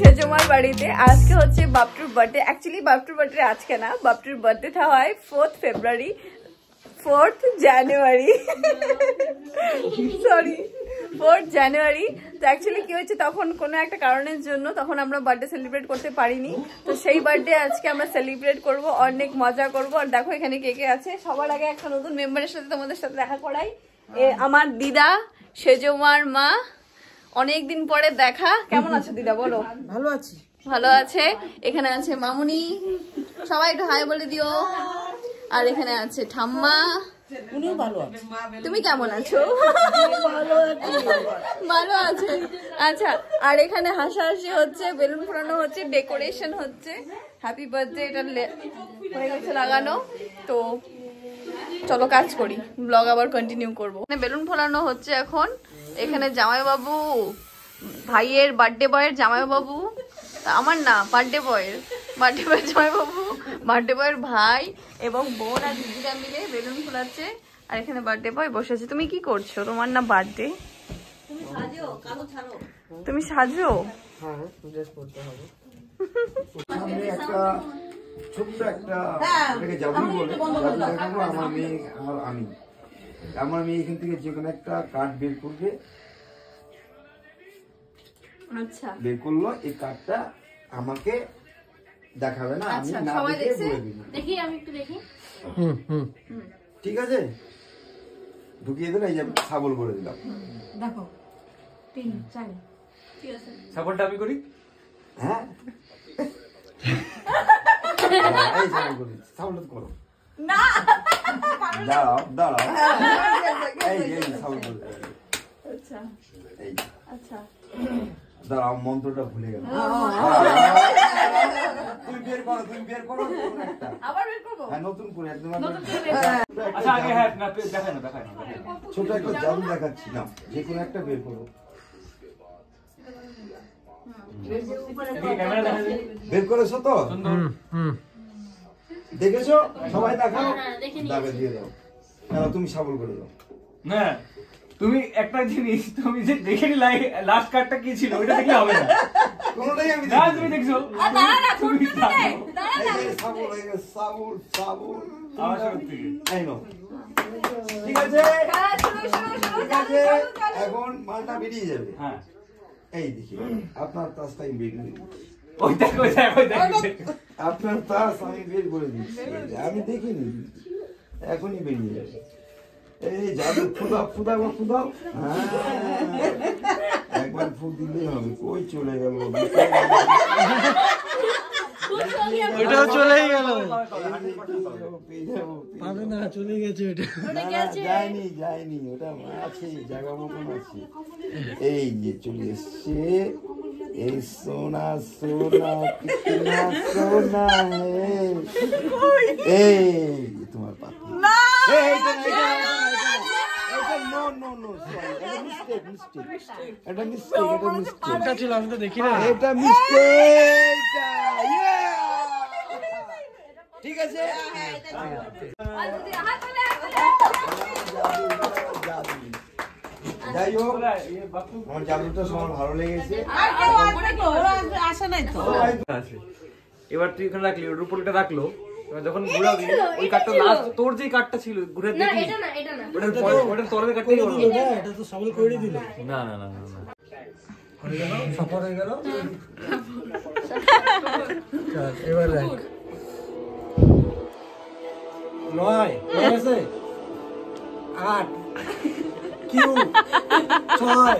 সেজমার বাড়িতে। আজকে হচ্ছে বাপটুর বার্থডে। অ্যাকচুয়ালি বাপটুর বার্থডে আজকে না, বাপটুর বার্থডেটা হয় 4th ফেব্রুয়ারি, 4th জানুয়ারি, সরি 4th জানুয়ারি। তো অ্যাকচুয়ালি কি হচ্ছে, তখন কোনো একটা কারণের জন্য তখন আমরা বার্থডে সেলিব্রেট করতে পারিনি। তো সেই বার্থডে আজকে আমরা সেলিব্রেট করব, অনেক মজা করব। আর দেখো এখানে কে কে আছে। সবার আগে একটা নতুন মেম্বারের সাথে তোমাদের সাথে দেখা করাই। আমার দিদা সেজমার মা, অনেকদিন পরে দেখা। কেমন আছো দিদা বলো? ভালো আছি। ভালো আছে। এখানে আছে মামুনি, সবাই একটু হাই বলে দিও। আর এখানে আছে ঠাম্মা, উনিও ভালো আছে। তুমি কেমন আছো? ভালো আছে। আচ্ছা, আর এখানে হাসাহাসি হচ্ছে, বেলুন ফোড়ানো হচ্ছে, ডেকোরেশন হচ্ছে। হ্যাপি বার্থডে এটা হয়ে গেছে লাগানো। তো চলো কাজ করি, ব্লগ আবার কন্টিনিউ করবো। বেলুন ফোড়ানো হচ্ছে এখন। এখানে জামাইবাবু, ভাইয়ের বার্থডে বয়ের জামাইবাবু, আমার না বার্থডে বয়ের জামাইবাবু, বার্থডে বয়ের ভাই এবং বোন আর দিদিরা মিলে বেলুন ফোলাচ্ছে। আর এখানে বার্থডে বয় বসেছে। তুমি কি করছো? তোমার না বার্থডে? তুমি সাজো? হ্যাঁ, ড্রেস পরতে হবে। সামনে একটা ছোট্ট একটা এটাকে জাদু বলে, জাদু দেখাবো। আমার মেয়ে এখান থেকে যে কোনো একটা কার্ড বের করবে। আচ্ছা, বের করলো, এই কার্ডটা আমাকে দেখাবে না, আমি না দেখে বলে দিব। দেখি, আমি একটু দেখি। ঠিক আছে, ঢুকিয়ে দিলে এই যে ছাগল করে দিলাম। দেখো 3 4 ঠিক আছে। সাপোর্টটা আমি করি। হ্যাঁ, এই ছাগল করি, ছাগল করো না, দাঁড়াও এই যে ছাগল করে দিলাম। আচ্ছা এই আচ্ছা, দাঁড়াও, মন্ত্রটা ভুলে গেল। তুমি বের করো একটা। আবার বের করব? হ্যাঁ, নতুন করে একদম। আচ্ছা আগে হ্যাঁ দেখাই না। ছোট একটা জাদু দেখাচ্ছি না, যে কোনো একটা বের করো। বের করেছো তো? দেখেছো? সবাই দেখাও, দাগে দিয়ে দাও। তুমি সাবল করে দাও। না, তুমি একটা জিনিস, তুমি যে দেখে নিলে লাস্ট কার্ডটা কি ছিল ওইটা দেখলে হবে না। কোনটাই আমি না, তুমি দেখছো। তুমি সাবল হয়ে গেছে, সাবল আমার সত্যি এই নাও। ঠিক আছে, ঠিক আছে, এখন মালটা বেরিয়ে যাবে। হ্যাঁ, এই দেখি আপনার তাসটা আমি বের করে দিচ্ছি। ওইটা আপনার তাস আমি বের করে দিচ্ছি, আমি দেখিনি, এখনই বেরিয়ে যাবে। এই জাদু ফুদাও। হ্যাঁ, একবার ফুক দিলেই হবে। কই চলে গেল? ওটাও চলেই গেল। পাবে না, চলে গেছে ওটা। যায়নি, ওটা আছে, জায়গা মতন আছে। এই যে চলে এসছে। এই সোনা কিতনা সোনা এই তোমার পাখি। এটা ছিল, আমি তো দেখি না। এটা মিস্টেক। ঠিক আছে, যাই হোক, আমার জাদুটা সবার ভালো লেগেছে। এবার তুই এখানে রাখলি, ওর উপর এটা রাখলো। যখন ঘুরাবি ওই কার্ডটা লাস্ট, তোর যে কার্ডটা ছিল ঘুরে দেখি, ওটা তলের কার্ডটাই হলো। এটা তো সবাই করে দিল। না সফর হয়ে গেল। এবার রাখ 9 ঠিক আছে, 8 কিউ 6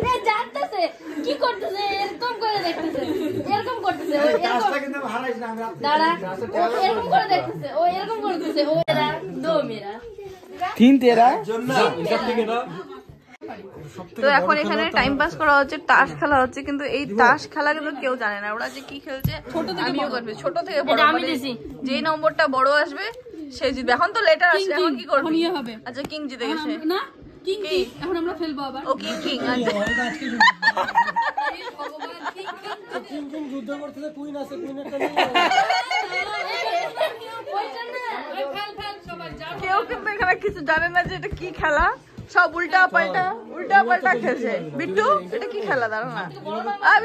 3 জানতেছে কি করতেছে, এরকম করে দেখতেছে, এরকম করতেছে, ও কাজটা কিন্তু হারাইছ না। আমরা দাঁড়া, ও এরকম করে দেখতেছে, ও এরকম করতেছে, ও এরা দো মেরা 3 13 জন্য হিসাব থেকে না। তো এখন এখানে টাইম পাস করা হচ্ছে, তাস খেলা হচ্ছে। কিন্তু এই তাস খেলা কিন্তু কেউ জানে না, ওরা যে কি খেলছে। আমিও করবে ছোট থেকে বড়, যেই নম্বরটা বড় আসবে সে জিতবে। এখন তো লেটার আসছে, এখন কি করবে? আচ্ছা, কিং জিতে গেছে না, কিং কি এখন আমরা ফেলবো আবার। ও কিং কিং যুদ্ধ করতেছে, কুইন আছে, কুইনেরটা কেউ কিন্তু এখানে কিছু জানে না যে এটা কি খেলা। সব উল্টা পাল্টা খেলছে। বিট্টু এটা কি খেলা? দাঁড়া না,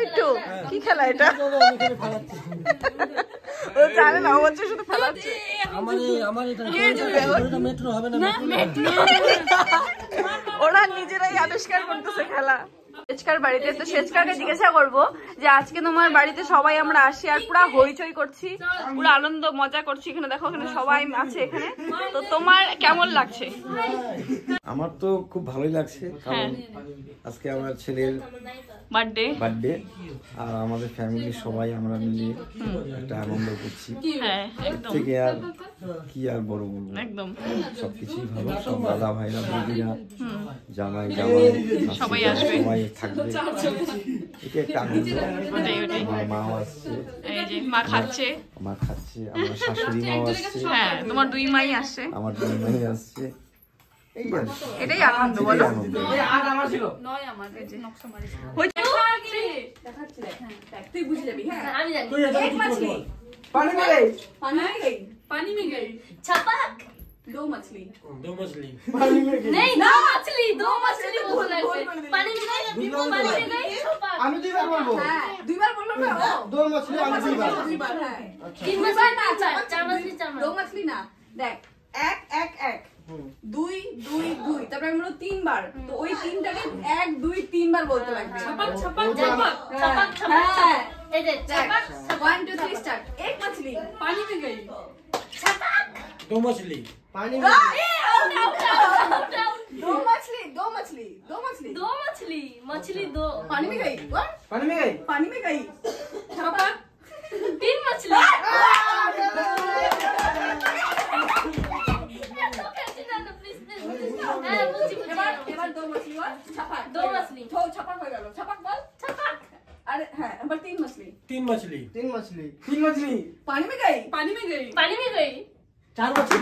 বিট্টু কি খেলা এটা? ও জানে না, ও হচ্ছে শুধু ফেলাচ্ছে। ওরা নিজেরাই আবিষ্কার করতেছে খেলা। সেচকার বাড়িতে তো সেচকারকে জিজ্ঞাসা করবো যে আজকে তোমার বাড়িতে সবাই আমরা আসি আর পুরা হইচই করছি, পুরো আনন্দ মজা করছি। এখানে দেখো, এখানে সবাই আছে এখানে। তো তোমার কেমন লাগছে? আমার তো খুব ভালোই লাগছে, কারণ আজকে আমার ছেলের বার্থডে আর আমাদের ফ্যামিলির সবাই আমরা মিলে একটা আনন্দ করছি। থেকে আর কি আর বড় বলবো, একদম সবকিছুই ভালো। সব দাদা ভাইরা বৌদিরা জামাই সবাই আসবে, সবাই থাকবে, এটা একটা আনন্দ। আমার মাও আসছে, মা খাচ্ছে, আমার শাশুড়ি মাও আসছে, তোমার দুই মাই আসছে, আমার দুই মাই আসছে। এটাই আনন্দ বলো। তুই বুঝে যাবি। হ্যাঁ আমি জানি। पानी में गई छपक दो मछली नहीं दो मछली बोल रहे थे पानी में गई छपक আমি দুইবার বলবো। হ্যাঁ দুইবার বললো না ও। दो मछली আমি দুইবার। হ্যাঁ तीन मछली ना चार मछली दो मछली ना দেখ এক এক এক দুই দুই দুই তারপরে আমরা তিনবার, তো ওই তিনটাকে এক দুই তিনবার বলতে লাগবে। छपक ये दे छपक 1 2 3 स्टार्ट। एक मछली पानी में गई छपक दो मछली पानी में दो मछली दो पानी में गई। पानी में गई छपक तीन मछली এবার दो मछली और छपक दो मछली तो छपक हो गया। छपक बोल छपक। अरे हाँ नंबर तीन मछली पानी में गई पानी में गई चार मछली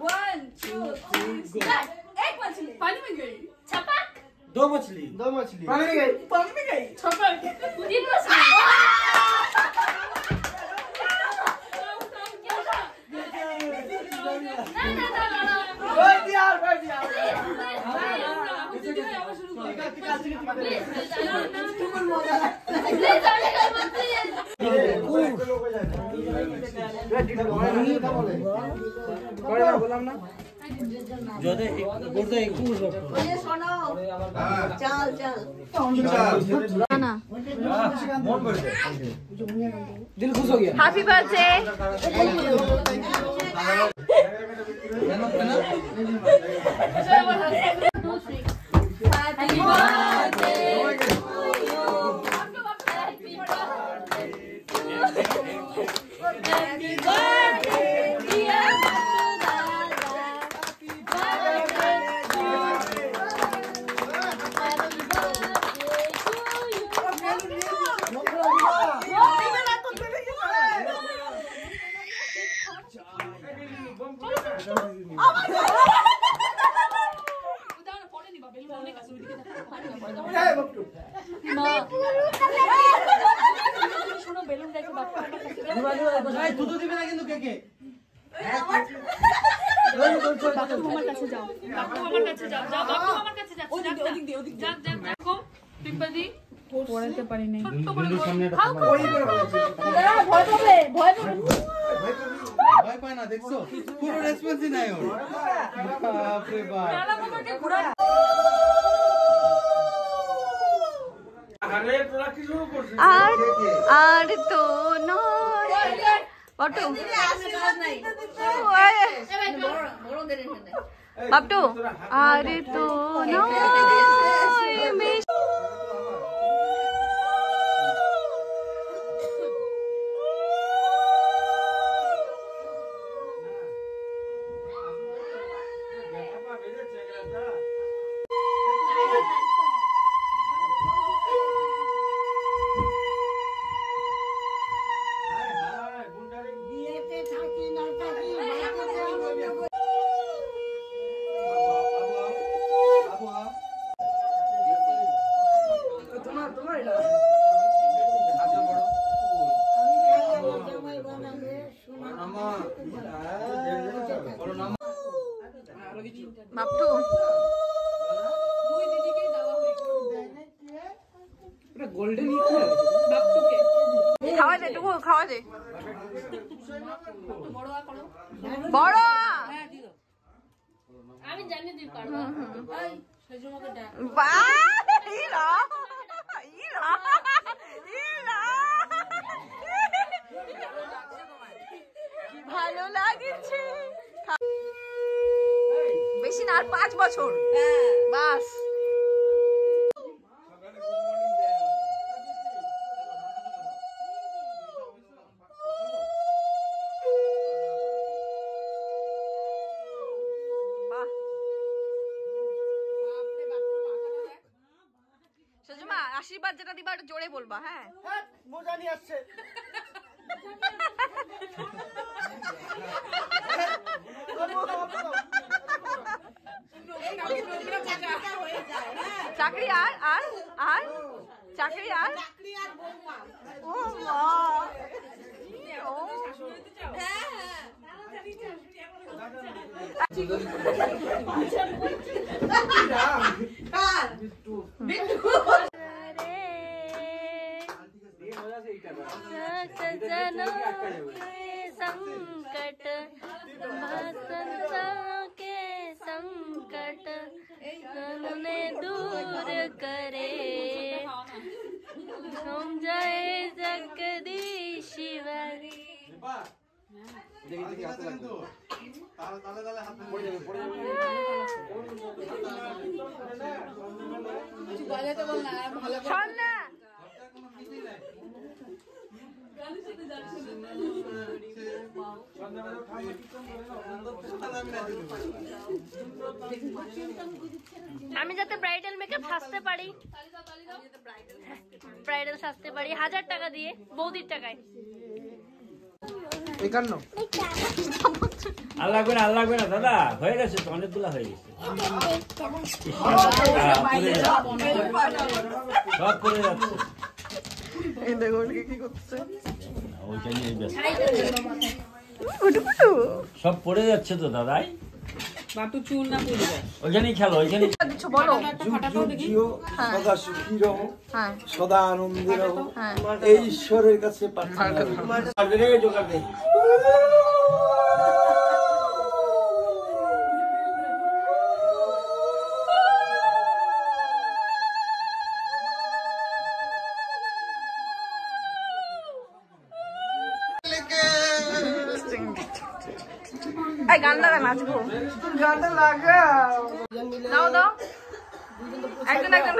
वन टू थ्री स्टार्ट। एक मछली पानी में गई छपक दो मछली पानी में गई छपक तीन मछली বললাম না যদি বলতে একটু শোনো চল চল না মন করে দিল খুশ हो गया। Happy birthday. Happy birthday to you. Happy birthday to you. Happy birthday dear Dada. Happy birthday to you. Happy birthday to you. দুধ দিবে না কিন্তু কেকে পড়াতে পারি নাই। ভয় পায় না, দেখছো পুরো রেসপন্সই নাই ওর। বাপ রে বাপ। আর তো নয় বাপটু বাপটু আর তো নয় খাওয়া দে টুকু, খাওয়া দে। বড় আমি জানি তুই পারবা। ভালো লাগছে। বেশি না, আর 5 বছর বাস। সজমা আশীর্বাদ যেটা দিবা একটু জোরে বলবা। হ্যাঁ মজা নিয়ে আসছে। চাকরি আর আর আর চাকরি আর ও মা ও संकट बसंतों के संकट ने दूर करे हम जाए जगदीश्वर। আমি যাতে ব্রাইডাল মেকআপ সাজতে পারি, ব্রাইডাল সাজতে পারি 1000 টাকা দিয়ে, বৌদির টাকায়। 51 আর লাগবে না দাদা, হয়ে গেছে তো, অনেকগুলো হয়ে গেছে, সব পড়ে যাচ্ছে। সব পড়ে যাচ্ছে তো দাদাই, ওইখানেই খেলো, ওইখানে বলো। সদা সুখী রহো, হ্যাঁ সদা আনন্দে রহো, হ্যাঁ এই ঈশ্বরের কাছে প্রার্থনা করি। গান লাগা নাচবো, গানটা লাগাও। দাও দাও একজন একজন